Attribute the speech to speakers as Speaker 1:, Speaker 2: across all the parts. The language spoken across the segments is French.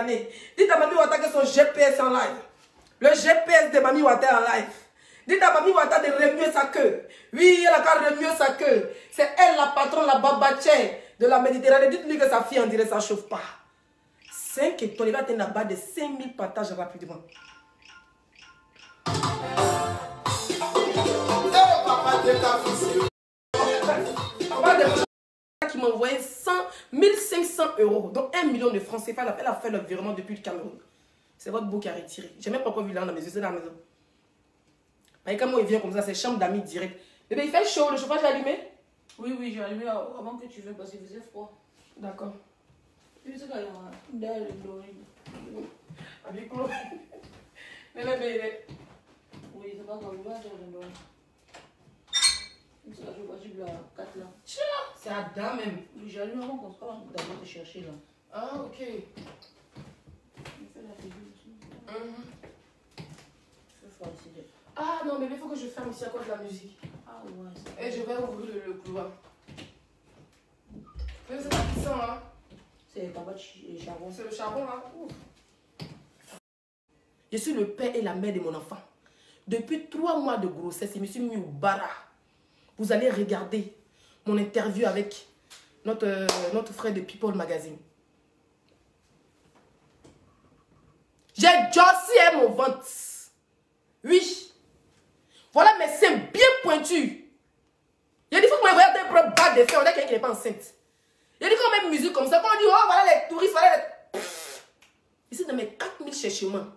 Speaker 1: Dites à Mami Wata que son GPS en live. Le GPS de Mami Wata en live. Dites à Mami Wata de remuer sa queue. Oui, elle a qu'à remuer sa queue. C'est elle la patronne, la babatière de la Méditerranée. Dites-lui que sa fille, on dirait, ça ne chauffe pas. 5 étoiles, il va tenir là-bas de 5000 partages rapidement. Qui m'a envoyé 1500 euros, donc 1 million de francs CFA. Elle a fait le virement depuis le Cameroun. C'est votre beau qui a retiré. J'ai même pas encore vu là dans mes yeux, c'est dans la maison. Et quand moi il vient comme ça, c'est chambre d'amis direct. Bébé, il fait chaud, le chauffage est allumé?
Speaker 2: Oui, oui, j'ai allumé avant que tu viennes parce qu'il faisait froid.
Speaker 1: D'accord.
Speaker 2: Tu sais qu'il y a un d'air
Speaker 1: Avec l'eau. Mais bébé.
Speaker 2: Oui, c'est pas grave, je vais aller dans le je vais passer de la 4 là.
Speaker 1: C'est à dame même.
Speaker 2: J'ai allumé avant qu'on se parle d'abord te chercher là.
Speaker 1: Ah, ok.
Speaker 2: Je fais la télé aussi. Je fais fatiguer.
Speaker 1: Ah non, bébé, il faut que je ferme ici à cause de la musique.
Speaker 2: Ah ouais.
Speaker 1: Et je vais ouvrir le couloir. Mais c'est pas qui sent, hein?
Speaker 2: C'est le tabac de charbon.
Speaker 1: C'est le charbon, hein? Ouf. Je suis le père et la mère de mon enfant. Depuis 3 mois de grossesse, je me suis mis au bara. Vous allez regarder mon interview avec notre frère de People Magazine. J'ai jossé mon ventre. Oui. Voilà mes seins bien pointus. Il a dit, il faut que je me regarde un peu bas de fer. On dirait quelqu'un qui n'est pas enceinte. Il a dit, quand même musique comme ça, quand on dit, oh, voilà les touristes, voilà les... Ici, dans mes 4000 cherchements,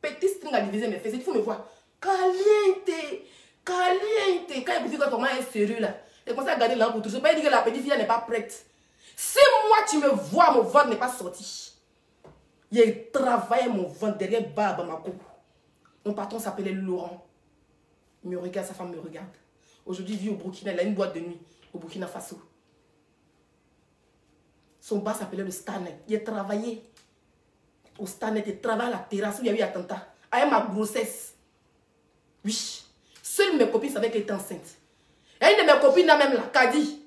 Speaker 1: petit string à diviser mes fesses, il faut me voir. Caliente. Caliente. Quand il dit que comment est sérieux là, il commence à regarder l'angle pour tout. Je ne peux pas dire que la petite fille n'est pas prête. Si moi tu me vois, mon ventre n'est pas sorti. Il travaillé mon ventre derrière Bamako. Mon patron s'appelait Laurent. Il me regarde, sa femme me regarde. Aujourd'hui, il vit au Burkina, il a une boîte de nuit au Burkina Faso. Son bar s'appelait le Starnet. Il a travaillé au Starnet, il travaille à la terrasse où il y a eu attentat. Avec ma grossesse. Oui. Seules mes copines savaient qu'elle était enceinte. Et une de mes copines là même là, Kadi,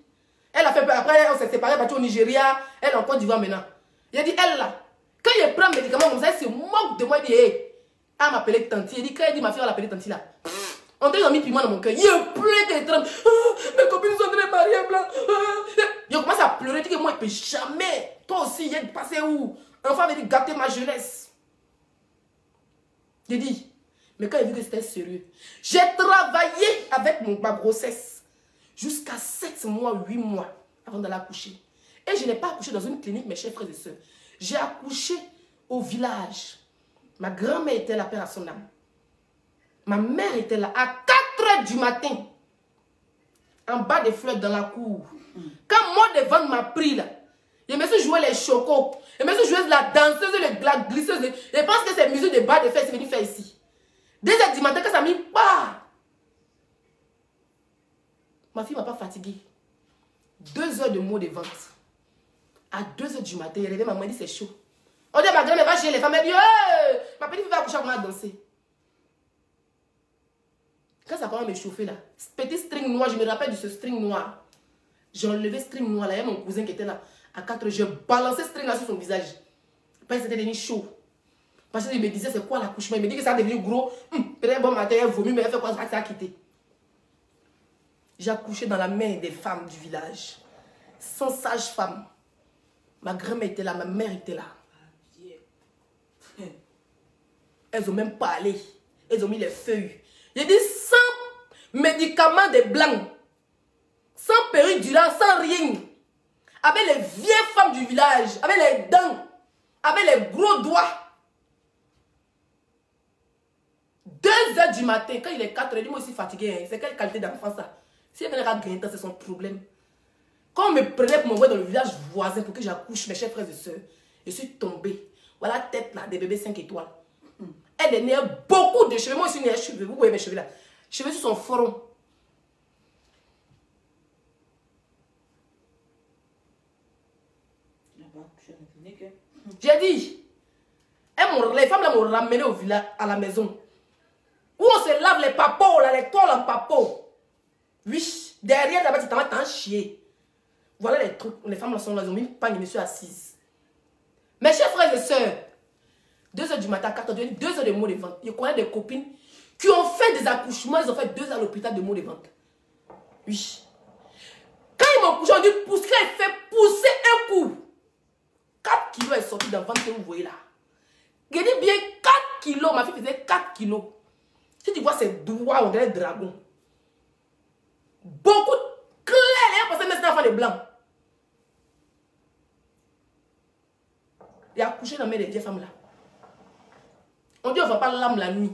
Speaker 1: elle a fait peur. Après, on s'est séparés, parti au Nigeria, elle est en Côte d'Ivoire maintenant. Il a dit, elle là, quand il prend un médicament comme ça, elle se moque de moi. Il dit, hey, elle m'appelait Tanti. Il dit, quand elle dit, ma fille, elle l'appelait Tanti là. On dirait qu'ils ont mis piment dans mon cœur. Il pleure qu'elle tremble. Mes copines sont très mariées blancs. Il commence à pleurer. Il dit que moi, il ne peut jamais. Toi aussi, il est passé où? L'enfant avait dit, gâter ma jeunesse. J'ai dit, mais quand il a vu que c'était sérieux, j'ai travaillé avec ma grossesse jusqu'à 7 mois, 8 mois avant d'aller accoucher. Et je n'ai pas accouché dans une clinique, mes chers frères et sœurs. J'ai accouché au village. Ma grand-mère était là, paix à son âme. Ma mère était là à 4 h du matin, en bas des fleurs dans la cour. Quand moi devant m'a pris là, je me suis joué les chocos, je me suis joué la danseuse, la glisseuse. Je pense que c'est musique de bas de fer, c'est venu faire ici. 2 h du matin, quand ça m'a mis, bah! Ma fille ne m'a pas fatiguée. 2 heures de mots de vente. À 2 h du matin, il réveille maman, il dit c'est chaud. On dit à ma grand-mère, va chez les femmes, elle dit, hey! Ma petite fille va accoucher, on va danser. Quand ça commence à me chauffer là, petit string noir, je me rappelle de ce string noir. J'ai enlevé ce string noir là, il y a mon cousin qui était là. À 4 h, je balançais ce string là sur son visage. Après, c'était devenu chaud. Parce qu'il me disait, c'est quoi l'accouchement? Il me dit que ça a devenu gros. Peut-être bon matin, elle vomit, mais elle fait quoi? Ça a quitté. J'ai accouché dans la main des femmes du village. Sans sage-femme. Ma grand-mère était là, ma mère était là. Elles n'ont même pas allé. Elles ont mis les feuilles. J'ai dit sans médicaments de blancs. Sans péridurale, sans rien. Avec les vieilles femmes du village. Avec les dents. Avec les gros doigts. 2 h du matin, quand il est 4 h, moi aussi fatigué. Hein. C'est quelle qualité d'enfant ça? Si elle venait à gagner, c'est son problème. Quand on me prenait pour m'envoyer dans le village voisin pour que j'accouche mes chers frères et sœurs, je suis tombée. Voilà la tête là des bébés 5 étoiles. Elle est née beaucoup de cheveux. Moi aussi, j'ai des cheveux. Vous voyez mes cheveux là. Cheveux sur son front. J'ai dit, les femmes là m'ont ramené au village, à la maison. Où on se lave les papos, là, les toiles en papos. Oui, derrière là-bas, tu t'en chier. Voilà les trucs. Les femmes là sont là, ils ont mis une panne, je me suis assise. Mes chers frères et sœurs, 2h du matin, 4h, 2 heures de maux de ventre. Je connais des copines qui ont fait des accouchements, ils ont fait 2 heures à l'hôpital de maux de ventre. Oui. Quand ils m'ont couché, on dit pousser, il fait pousser un coup. 4 kilos est sorti dans le ventre que vous voyez là. Je dis bien 4 kilos, ma fille faisait 4 kilos. Si tu vois ses doigts, on dirait dragon. Beaucoup de clairs, parce que c'est un enfant de blanc. Il a couché dans les mains des vieilles femmes là. On dit on ne va pas l'âme la nuit.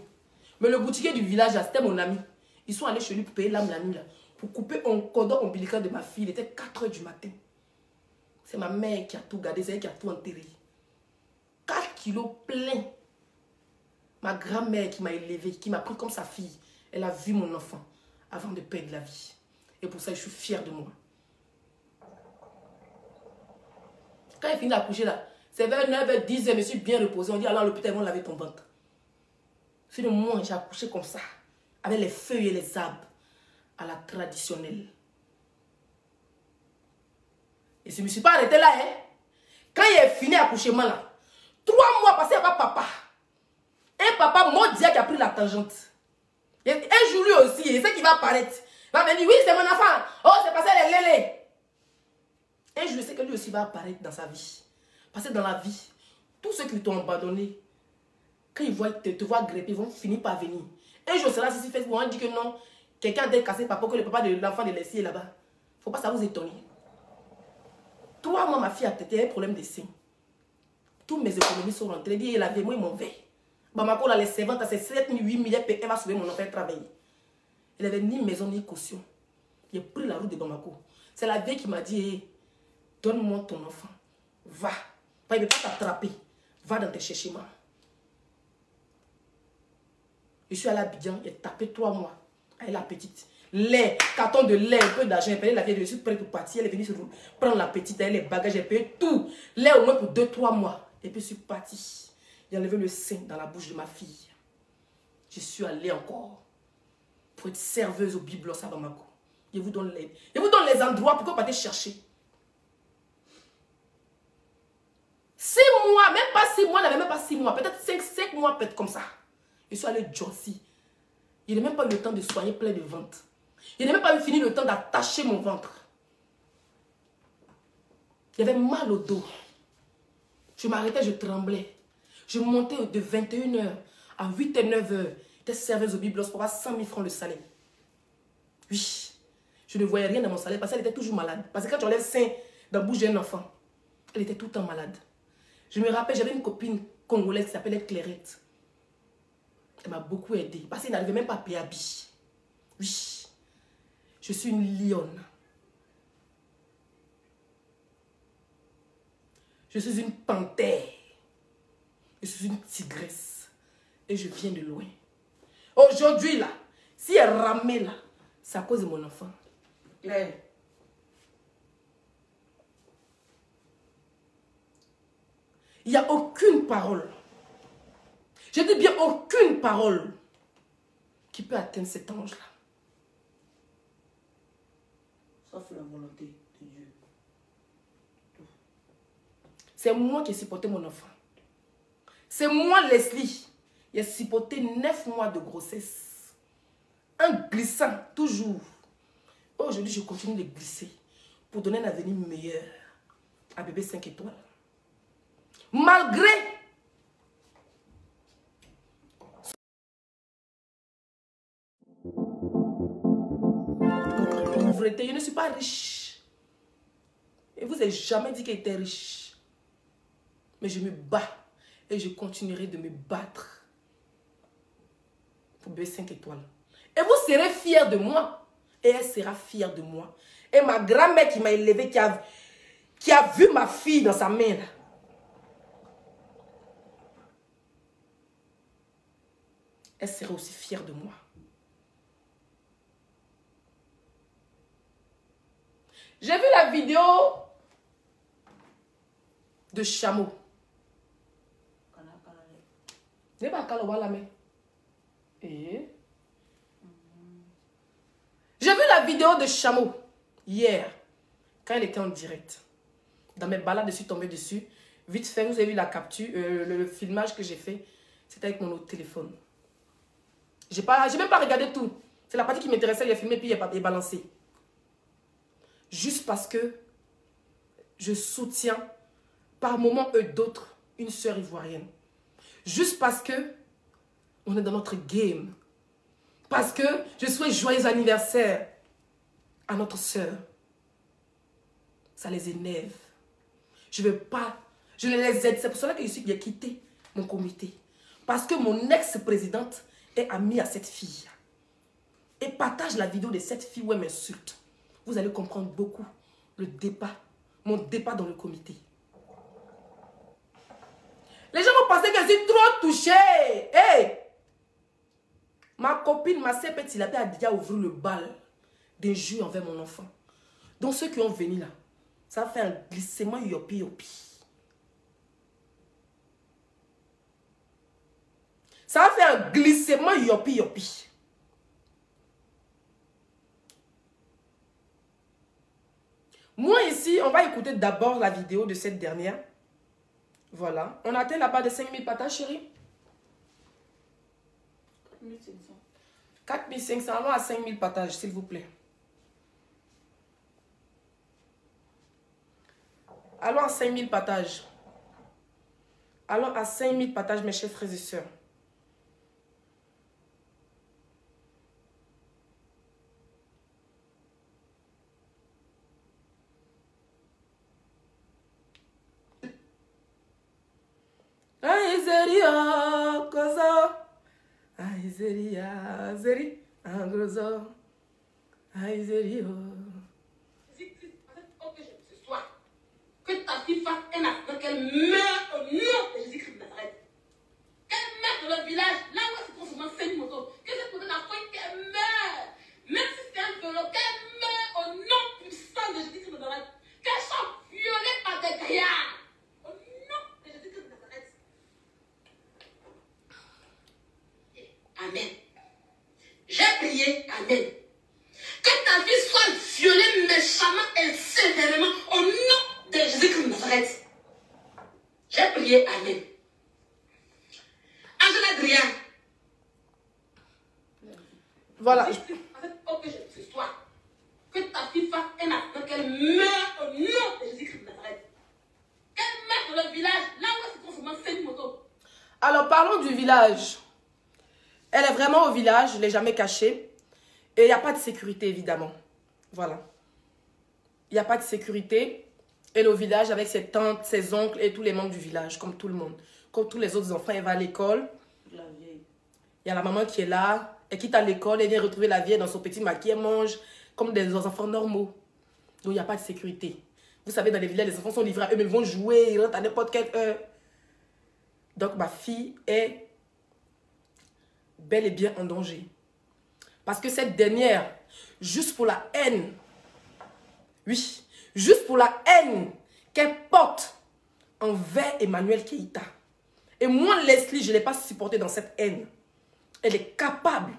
Speaker 1: Mais le boutiquier du village, c'était mon ami. Ils sont allés chez lui pour payer l'âme la nuit là. Pour couper un cordon ombilical de ma fille. Il était 4 h du matin. C'est ma mère qui a tout gardé, c'est elle qui a tout enterré. 4 kilos pleins. Ma grand-mère qui m'a élevé, qui m'a pris comme sa fille, elle a vu mon enfant avant de perdre la vie. Et pour ça, je suis fière de moi. Quand il finit d'accoucher là, c'est vers 9 h, 10 h, je me suis bien reposée. On dit, alors à l'hôpital, ils vont laver ton ventre. C'est de moi, j'ai accouché comme ça, avec les feuilles et les arbres, à la traditionnelle. Et je ne me suis pas arrêtée là, hein. Quand il est fini l'accouchement là, 3 mois passés avec papa. Un papa maudit qui a pris la tangente. Et un jour lui aussi, il sait qu'il va apparaître. Il va venir, oui, c'est mon enfant. Oh, c'est passé les lélés. Un jour, je sais que lui aussi va apparaître dans sa vie. Parce que dans la vie, tous ceux qui t'ont abandonné, quand ils te voient grepper, ils vont finir par venir. Un jour, c'est là, si Facebook, on dit que non, quelqu'un a cassé papa, que le papa de l'enfant de l'essier là-bas. Il ne faut pas ça vous étonner. Toi, moi, ma fille a un problème de sein. Tous mes économies sont rentrées. Il a dit, moi, ils m'ont veillé. Bamako, là, les servantes, c'est 7 000, 8 000, elle va sauver mon enfant travailler. Elle n'avait ni maison, ni caution. J'ai pris la route de Bamako. C'est la vieille qui m'a dit, hey, donne-moi ton enfant. Va. Il ne peut pas t'attraper. Va dans tes cherchements. Je suis allée à Abidjan, j'ai tapé 3 mois. Elle la petite. Lait, carton de lait, un peu d'argent. Elle payé la vieille, je suis prête pour partir. Elle est venue prendre la petite, elle les bagages, j'ai payé tout. Lait au moins pour 2-3 mois. Et puis je suis partie. J'ai enlevé le sein dans la bouche de ma fille. Je suis allée encore pour être serveuse au Biblos à Bamako. Je vous donne l'aide. Je vous donne les endroits pour que vous partez chercher. 6 mois, même pas 6 mois, n'avait même pas 6 mois. Peut-être 5 mois, peut-être comme ça. Je suis allée Josie. Je n'ai même pas eu le temps de soigner plein de ventre. Je n'ai même pas fini le temps d'attacher mon ventre. J'avais mal au dos. Je m'arrêtais, je tremblais. Je montais de 21 h à 8 h, 9 h. J'étais serveuse au Biblos pour avoir 100 000 francs de salaire. Oui. Je ne voyais rien dans mon salaire parce qu'elle était toujours malade. Parce que quand tu enlèves le sein dans la bouche d'un enfant, elle était tout le temps malade. Je me rappelle, j'avais une copine congolaise qui s'appelait Clairette. Elle m'a beaucoup aidée. Parce qu'elle n'arrivait même pas à payer habit. Oui. Je suis une lionne. Je suis une panthère. Je suis une tigresse. Et je viens de loin. Aujourd'hui, là, si elle ramait là, c'est à cause de mon enfant.
Speaker 2: Claire.
Speaker 1: Il n'y a aucune parole. Je dis bien aucune parole qui peut atteindre cet ange-là.
Speaker 2: Sauf la volonté de Dieu.
Speaker 1: C'est moi qui ai supporté mon enfant. C'est moi, Leslie. J'ai supporté 9 mois de grossesse. En glissant, toujours. Aujourd'hui, je continue de glisser pour donner un avenir meilleur à bébé 5 étoiles. Malgré pauvreté, je ne suis pas riche. Et vous n'avez jamais dit qu'elle était riche. Mais je me bats et je continuerai de me battre pour bébé 5 étoiles. Et vous serez fiers de moi. Et elle sera fière de moi. Et ma grand-mère qui m'a élevée, qui a vu ma fille dans sa main là. Elle sera aussi fière de moi. J'ai vu la vidéo de chameau. J'ai pas qu'à le voir la main. Et j'ai vu la vidéo de chameau hier, quand elle était en direct. Dans mes balades, je suis tombée dessus. Vite fait, vous avez vu la capture, le filmage que j'ai fait. C'était avec mon autre téléphone. J'ai même pas regardé tout. C'est la partie qui m'intéressait, il a filmé puis il a balancé. Juste parce que je soutiens par moments eux d'autres une sœur ivoirienne. Juste parce que on est dans notre game. Parce que je souhaite joyeux anniversaire à notre sœur. Ça les énerve. Je ne veux pas. Je ne les aide. C'est pour cela que j'ai quitté mon comité. Parce que mon ex-présidente est amie à cette fille. Et partage la vidéo de cette fille où elle m'insulte. Vous allez comprendre beaucoup le débat. Mon débat dans le comité. Les gens vont penser que je suis trop touchée. Hey! Ma copine, ma sœur Petit Lapin a déjà ouvert le bal d'injures envers mon enfant. Donc ceux qui ont venu là, ça fait un glissement yopi yopi. Ça fait un glissement yopi yopi. Moi ici, on va écouter d'abord la vidéo de cette dernière. Voilà. On atteint la barre de 5000 partages, chérie.
Speaker 2: 4500.
Speaker 1: 4500, allons à 5000 partages, s'il vous plaît. Allons à 5000 partages. Allons à 5000 partages, mes chers frères et sœurs. Aizeria, kozo. Aizeria, zeri, angrozo. Aizeria.
Speaker 2: Ce soir, que ta fille fasse un accident, qu'elle meure au nom de Jésus-Christ de Nazareth. Qu'elle meure dans le village, là où elle se trouve souvent, c'est une moto. Que cette moto n'a pas qu'elle meure. Même si c'est un vélo, qu'elle meure au nom puissant de Jésus-Christ de Nazareth. Qu'elle soit violée par des gaillards. Au nom de Jésus-Christ de Nazareth. Amen. J'ai prié, Amen. Que ta vie soit violée méchamment et sévèrement au nom de Jésus-Christ de Nazareth. J'ai prié, Amen. Angela Adrien.
Speaker 1: Voilà.
Speaker 2: Ce soir, que ta fille fasse un acte, qu'elle meure au nom de Jésus-Christ de Nazareth. Qu'elle meure dans le village, là où elle se trouve souvent, c'est une moto.
Speaker 1: Alors, parlons du village. Elle est vraiment au village, je ne l'ai jamais cachée. Et il n'y a pas de sécurité, évidemment. Voilà. Il n'y a pas de sécurité. Elle est au village avec ses tantes, ses oncles et tous les membres du village, comme tout le monde. Comme tous les autres enfants, elle va à l'école. Il y a la maman qui est là. Elle quitte à l'école, elle vient retrouver la vieille dans son petit maquis. Elle mange comme des enfants normaux. Donc, il n'y a pas de sécurité. Vous savez, dans les villages, les enfants sont livrés à eux, mais ils vont jouer, ils rentrent à n'importe quelle heure. Donc, ma fille est bel et bien en danger. Parce que cette dernière, juste pour la haine, oui, juste pour la haine qu'elle porte envers Emmanuel Keïta. Et moi, Leslie, je ne l'ai pas supportée dans cette haine. Elle est capable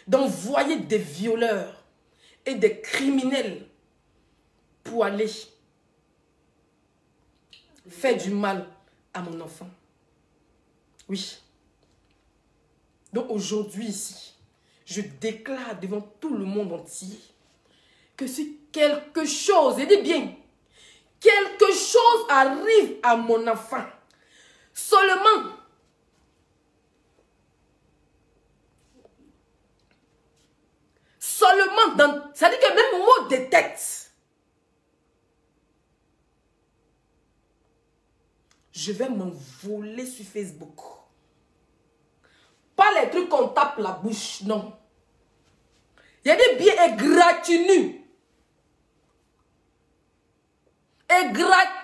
Speaker 1: d'envoyer des violeurs et des criminels pour aller faire du mal à mon enfant. Oui. Donc aujourd'hui ici, je déclare devant tout le monde entier que si quelque chose, et dis bien, quelque chose arrive à mon enfant, seulement dans, ça dit que même mot détecte, je vais m'envoler sur Facebook. Pas les trucs qu'on tape la bouche, non. Il y a des billets égratignés.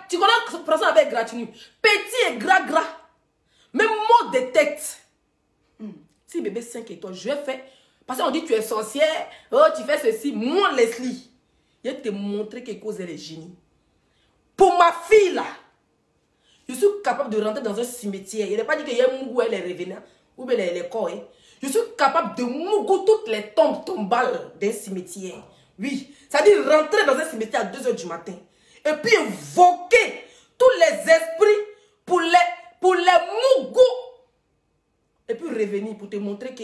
Speaker 1: Tu connais cette personne avec égratignure. Petit et gras. Même mot détecte. Si bébé 5 étoiles, je vais faire. Parce qu'on dit tu es sorcière, oh tu fais ceci. Moi, Leslie, je vais te montrer quelque chose est génie. Pour ma fille là, je suis capable de rentrer dans un cimetière. Il n'est pas dit qu'il y a un mougou, elle est revenant. Ou bien les corps. Je suis capable de mougou toutes les tombes tombales d'un cimetière. Oui, ça dit rentrer dans un cimetière à 2 h du matin. Et puis invoquer tous les esprits pour les mougous. Et puis revenir pour te montrer que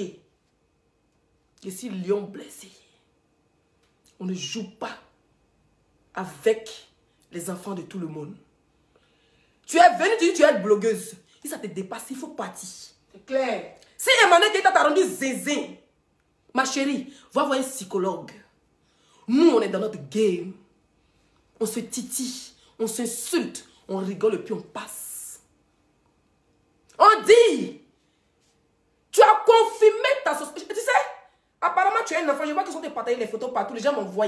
Speaker 1: je suis lion blessé. On ne joue pas avec les enfants de tout le monde. Tu es venue, tu dis tu es blogueuse. Si ça te dépasse, il faut partir.
Speaker 2: C'est clair.
Speaker 1: Si Emmanuel qui t'a rendu zézé, ma chérie, va voir un psychologue. Nous, on est dans notre game. On se titille, on s'insulte, on rigole et puis on passe. On dit, tu as confirmé ta société. Tu sais, apparemment tu es un enfant, je vois qu'ils sont partagés les photos partout, les gens m'envoient.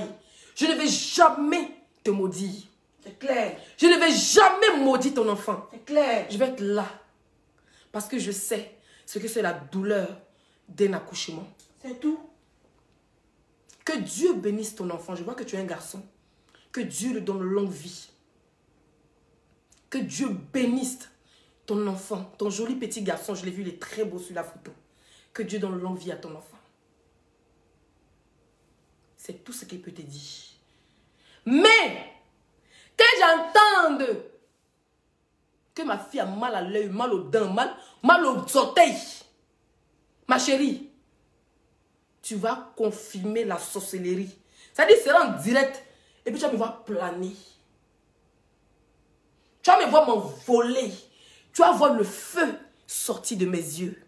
Speaker 1: Je ne vais jamais te maudire.
Speaker 2: C'est clair.
Speaker 1: Je ne vais jamais maudire ton enfant.
Speaker 2: C'est clair.
Speaker 1: Je vais être là. Parce que je sais ce que c'est la douleur d'un accouchement.
Speaker 2: C'est tout.
Speaker 1: Que Dieu bénisse ton enfant. Je vois que tu es un garçon. Que Dieu lui donne longue vie. Que Dieu bénisse ton enfant. Ton joli petit garçon. Je l'ai vu, il est très beau sur la photo. Que Dieu donne longue vie à ton enfant. C'est tout ce qu'il peut te dire. Mais, que j'entende que ma fille a mal à l'œil, mal aux dents, mal aux orteils. Ma chérie, tu vas confirmer la sorcellerie. C'est-à-dire, c'est en direct. Et puis tu vas me voir planer. Tu vas me voir m'envoler. Tu vas voir le feu sortir de mes yeux.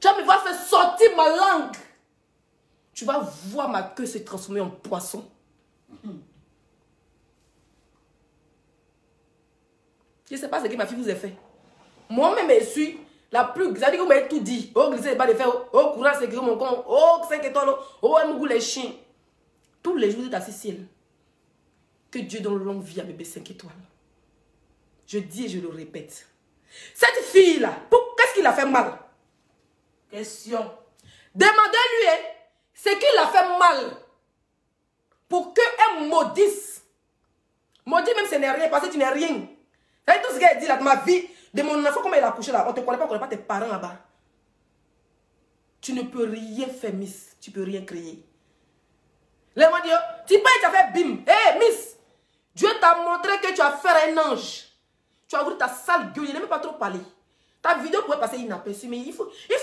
Speaker 1: Tu vas me voir faire sortir ma langue. Tu vas voir ma queue se transformer en poisson. Je ne sais pas ce que ma fille vous a fait. Moi-même, je suis la plus... C'est-à-dire que vous m'avez tout dit. Oh, glisser les bas de fer. Oh, courage, c'est mon con. Oh, 5 étoiles. Oh, elle me goûte les chiens. Tous les jours, vous êtes assis ciel. Que Dieu donne longue vie à bébé 5 étoiles. Je dis et je le répète. Cette fille-là, qu'est-ce qu'il a fait mal?
Speaker 2: Question.
Speaker 1: Demandez-lui, hein, ce qu'il a fait mal pour qu'elle maudisse. Maudit même, ce n'est rien, parce que tu n'es rien. C'est tout ce qu'elle dit là, de ma vie, de mon enfant, comment il a accouché là. On ne te connaît pas tes parents là-bas. Tu ne peux rien faire, Miss. Tu ne peux rien créer. Les gens disent, tu peux, tu as fait bim. Hé, Miss, Dieu t'a montré que tu as fait un ange. Tu as ouvert ta sale gueule, il n'a même pas trop parlé. Ta vidéo pouvait passer inaperçue, mais il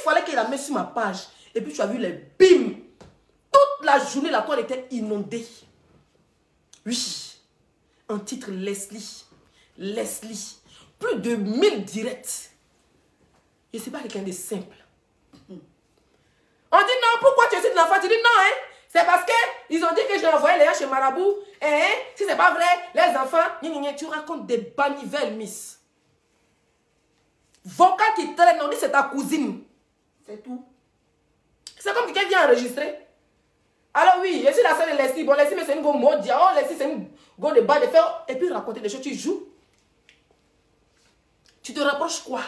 Speaker 1: fallait qu'il la mette sur ma page. Et puis tu as vu les bim. Toute la journée, la toile était inondée. Oui. Un titre Leslie. Leslie. Plus de 1000 directs. Je ne suis pas quelqu'un de simple. On dit non, pourquoi tu es une enfant? Tu dis non, hein? C'est parce qu'ils ont dit que j'ai envoyé les gens chez Marabout. Hein? Si c'est pas vrai, les enfants, tu racontes des banivelles, Miss. Vocal qui traîne, on dit c'est ta cousine.
Speaker 2: C'est tout.
Speaker 1: C'est comme quelqu'un vient enregistrer. Alors oui, je suis la sœur de Leslie. Bon, Leslie, mais c'est une go maudite. Oh, Leslie, c'est une go de bas de fer. Et puis raconter des choses, tu joues. Tu te rapproches quoi?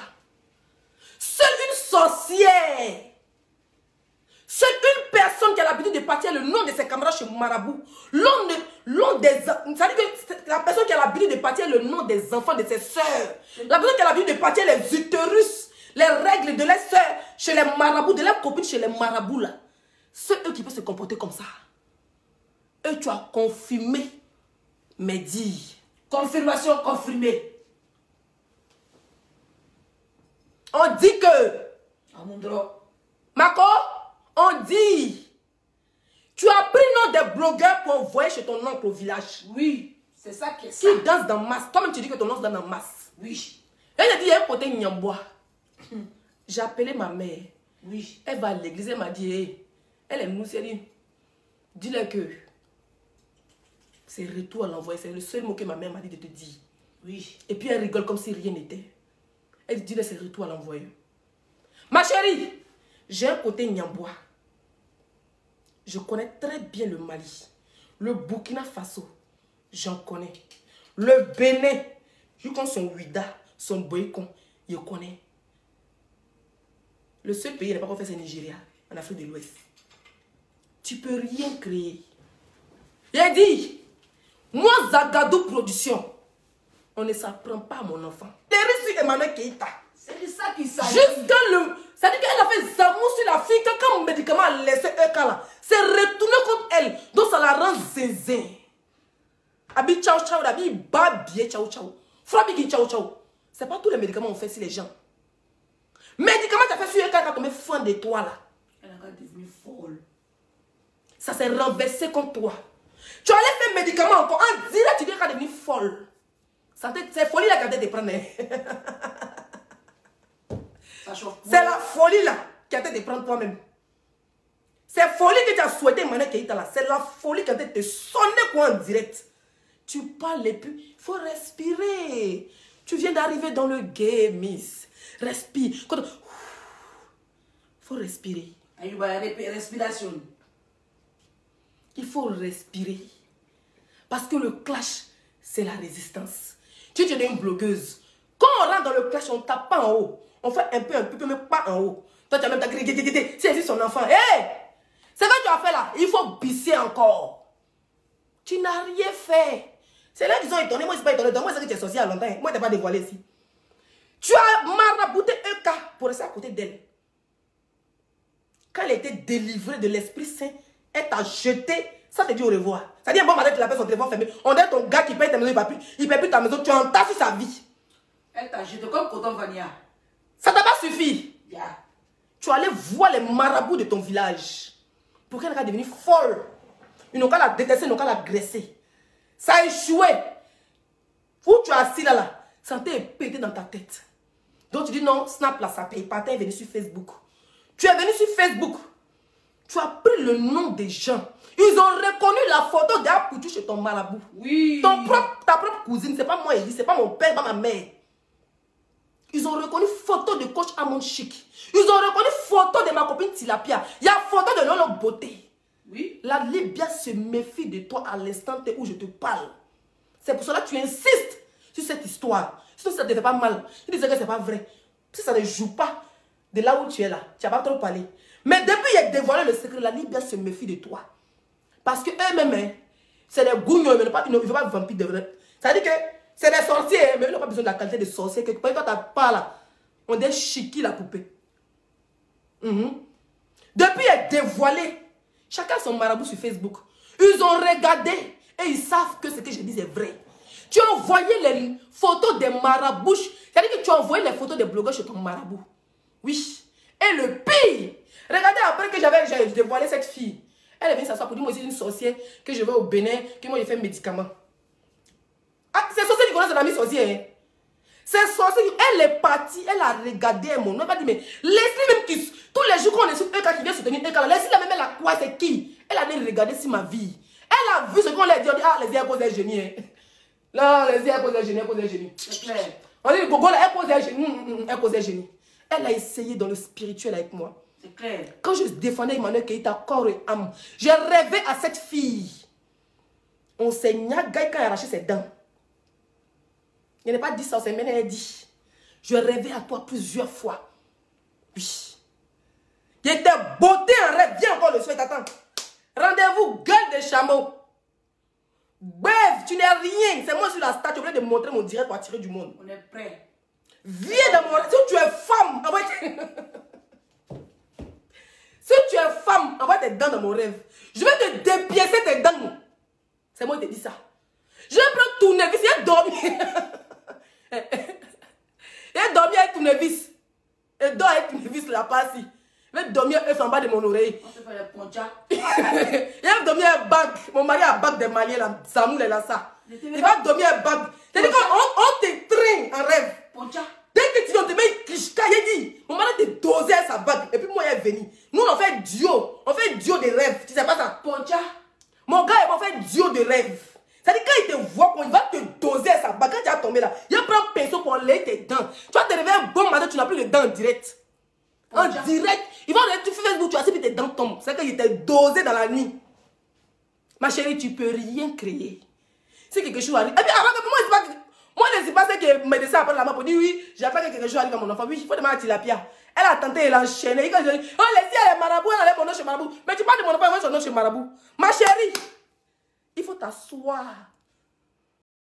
Speaker 1: Seule une sorcière. Seule une personne qui a l'habitude de partir le nom de ses camarades chez Marabout. C'est-à-dire que la personne qui a l'habitude de partir le nom des enfants de ses soeurs. La personne qui a l'habitude de partir les utérus, les règles de leurs soeurs chez les marabouts, de leurs copines chez les marabouts là. C'est eux qui peuvent se comporter comme ça. Eux, tu as confirmé mes dires.
Speaker 2: Confirmation confirmée.
Speaker 1: On dit que...
Speaker 2: Amundro.
Speaker 1: Marco, on dit... Tu as pris le nom des blogueurs pour envoyer chez ton oncle au village.
Speaker 2: Oui, c'est ça qui est ça.
Speaker 1: Qui danse dans masse. Toi-même, tu dis que ton oncle danse dans masse.
Speaker 2: Oui.
Speaker 1: Et j'ai dit, il y a un côté Nyambois. J'ai appelé ma mère.
Speaker 2: Oui.
Speaker 1: Elle va à l'église, elle m'a dit, hey, elle est mousse, elle dit, dis-leur que c'est retour à l'envoyer. C'est le seul mot que ma mère m'a dit de te dire.
Speaker 2: Oui.
Speaker 1: Et puis elle rigole comme si rien n'était. Elle dit, c'est retour à l'envoyer. Ma chérie, j'ai un côté Nyambois. Je connais très bien le Mali. Le Burkina Faso, j'en connais. Le Bénin, je connais son Ouida, son Boycon, je connais. Le seul pays qui n'a pas fait, c'est le Nigeria, en Afrique de l'Ouest. Tu peux rien créer. J'ai dit, moi, Zagadou Production, on ne s'apprend pas à mon enfant. T'es reçu Emmanuel Keïta.
Speaker 2: C'est de ça qu'il s'agit.
Speaker 1: Jusqu'à le... C'est-à-dire qu'elle a fait zamou sur la fille. Quand mon médicament a laissé un cas là, c'est retourné contre elle. Donc ça la rend zézin. Abi ciao ciao, abi babier ciao ciao. Frabi ciao ciao. C'est pas tous les médicaments qu'on fait sur les gens. Médicaments, tu as fait sur un cas quand on met fin de toi là.
Speaker 2: Elle est devenue folle.
Speaker 1: Ça s'est renversé contre toi. Tu allais faire médicament encore. En direct, tu dis qu'elle est devenue folle. C'est folie là quand elle te prend. C'est la folie là qui a été de prendre toi-même. C'est folie que tu as souhaité Mané Keïta là. C'est la folie qui a été de te sonner quoi en direct. Tu parles et puis il faut respirer. Tu viens d'arriver dans le game, miss. Respire. Il faut respirer.
Speaker 2: Respiration.
Speaker 1: Il faut respirer. Parce que le clash, c'est la résistance. Tu es une blogueuse. Quand on rentre dans le clash, on ne tape pas en haut. On fait un peu, mais pas en haut. Toi, tu as même ta grille. C'est son enfant. Hé! C'est ce que tu as fait là. Il faut bisser encore. Tu n'as rien fait. C'est là qu'ils ont étonné. Moi, je ne suis pas étonné. Moi, c'est que tu es sorcier à longtemps. Moi, je ne t'ai pas dévoilé ici. Tu as marabouté un cas pour rester à côté d'elle. Quand elle était délivrée de l'Esprit Saint, elle t'a jeté. Ça te dit au revoir. Ça dit un bon matin, tu l'appelles son téléphone fermé. On dirait ton gars qui paye ta maison, il ne paye plus ta maison. Tu en tas sur sa vie.
Speaker 2: Elle t'a jeté comme coton Vania.
Speaker 1: Ça t'a pas suffi.
Speaker 2: Yeah.
Speaker 1: Tu allais voir les marabouts de ton village. Pour qu'elle soit devenue folle. Ils n'ont qu'à la détester, ils n'ont qu'à la graisser. Ça a échoué. Où tu es assis là, santé est pété dans ta tête. Donc tu dis non, Snap là, ça paye pas. Tu es venu sur Facebook. Tu es venu sur Facebook. Tu as pris le nom des gens. Ils ont reconnu la photo d'Apoutou chez ton marabout.
Speaker 2: Oui.
Speaker 1: Ta propre cousine, c'est pas moi, c'est pas mon père, pas ma mère. Ils ont reconnu photo de coach Amon Chic. Ils ont reconnu photo de ma copine Tilapia. Il y a photo de Lolo Beauté.
Speaker 2: Oui.
Speaker 1: La Libya se méfie de toi à l'instant où je te parle. C'est pour cela que tu insistes sur cette histoire. Sinon, ça ne te fait pas mal. Tu disais que ce n'est pas vrai. Si ça ne joue pas de là où tu es là, tu n'as pas trop parlé. Mais depuis qu'il a dévoilé le secret, la Libya se méfie de toi. Parce que eux-mêmes, c'est des gougnons, mais ils ne veulent pas de vampires de vrai. Ça veut dire que c'est des sorciers, mais ils n'ont pas besoin de la qualité de sorcier. Quand tu n'as pas là, on dit chiqui la poupée. Depuis qu'il a dévoilé, chacun son marabout sur Facebook. Ils ont regardé et ils savent que ce que je dis est vrai. Tu as envoyé les photos des marabouts. C'est-à-dire que tu as envoyé les photos des blogueurs chez ton marabout. Oui. Et le pire, regardez après que j'avais dévoilé cette fille. Elle est venue s'asseoir pour dire moi aussi une sorcière, que je vais au Bénin, que moi j'ai fait un médicament. Ah, c'est sorcière qui connaît son ami sorcier. Hein? C'est sorcière, elle est partie, elle a regardé mon nom. Elle m'a dit, mais laisse-lui même qui, tous les jours qu'on est sur Eka qui vient soutenir Eka, laisse-lui la même, elle a quoi, c'est qui? Elle a dit regarder sur ma vie. Elle a vu ce qu'on lui a dit, on dit, ah, les yeux posent un génie. Hein? Non, les yeux posent un génie, elle pose un génie.
Speaker 2: C'est clair.
Speaker 1: On dit, Gogo, elle pose un génie. Elle pose un génie. Elle a essayé dans le spirituel avec moi.
Speaker 2: C'est clair.
Speaker 1: Quand je défendais Emmanuel Keïta, corps et âme, j'ai rêvé à cette fille. On s'est niagaï quand elle a arraché ses dents. Il n'est pas dit ça, c'est maintenant elle dit. Je rêvais à toi plusieurs fois. Oui. Il était beauté en rêve. Viens encore le soir, t'attends. Rendez-vous, gueule de chameau. Bref, tu n'es rien. C'est moi sur la statue. Je voulais te montrer mon direct pour attirer du monde.
Speaker 2: On est prêt.
Speaker 1: Viens dans mon rêve. Si tu es femme, envoie si tu es femme, envoie tes dents dans mon rêve. Je vais te dépiécer tes dents. C'est moi qui te dis ça. Je vais prendre tournevis. Il a dormi. Il a dormi avec tournevis. Il dort avec tournevis là-bas. Il va dormir œuf en bas de mon oreille.
Speaker 2: On se fait les ponchas.
Speaker 1: Il va dormir un bague. Mon mari a un bague des Maliens là. Samoul est là ça. Il va dormir un bague. C'est-à-dire qu'on te traîne en rêve.
Speaker 2: Poncha.
Speaker 1: Dès que tu te mets une clichka, il dit, mon mari te dosé à sa bague. Et puis moi, il est venu. Nous, on fait duo. On fait duo de rêve. Tu sais pas ça?
Speaker 2: Poncha.
Speaker 1: Mon gars, il va faire duo de rêve. C'est-à-dire quand il te voit, il va te doser à sa bague. Quand tu as tombé là, il va prendre un pinceau pour enlever tes dents. Tu vas te réveiller un bon matin, tu n'as plus de dents en direct. En direct. Il va enlever, tu fais Facebook, tu as tes dents tombent. C'est qu'il était dosé dans la nuit. Ma chérie, tu peux rien créer. Si quelque chose arrive. Et puis avant que moi, c'est pas... Moi, je ne sais pas ce que le médecin après la main pour dire oui, j'ai fait que quelque chose arrive à mon enfant. Oui, il faut demander à Tilapia. Elle a tenté, elle a enchaîné. Et quand je dis, oh, laissez elle est marabout, elle a mon nom chez marabout. Mais tu parles de mon enfant, elle a son nom chez marabout. Ma chérie, il faut t'asseoir.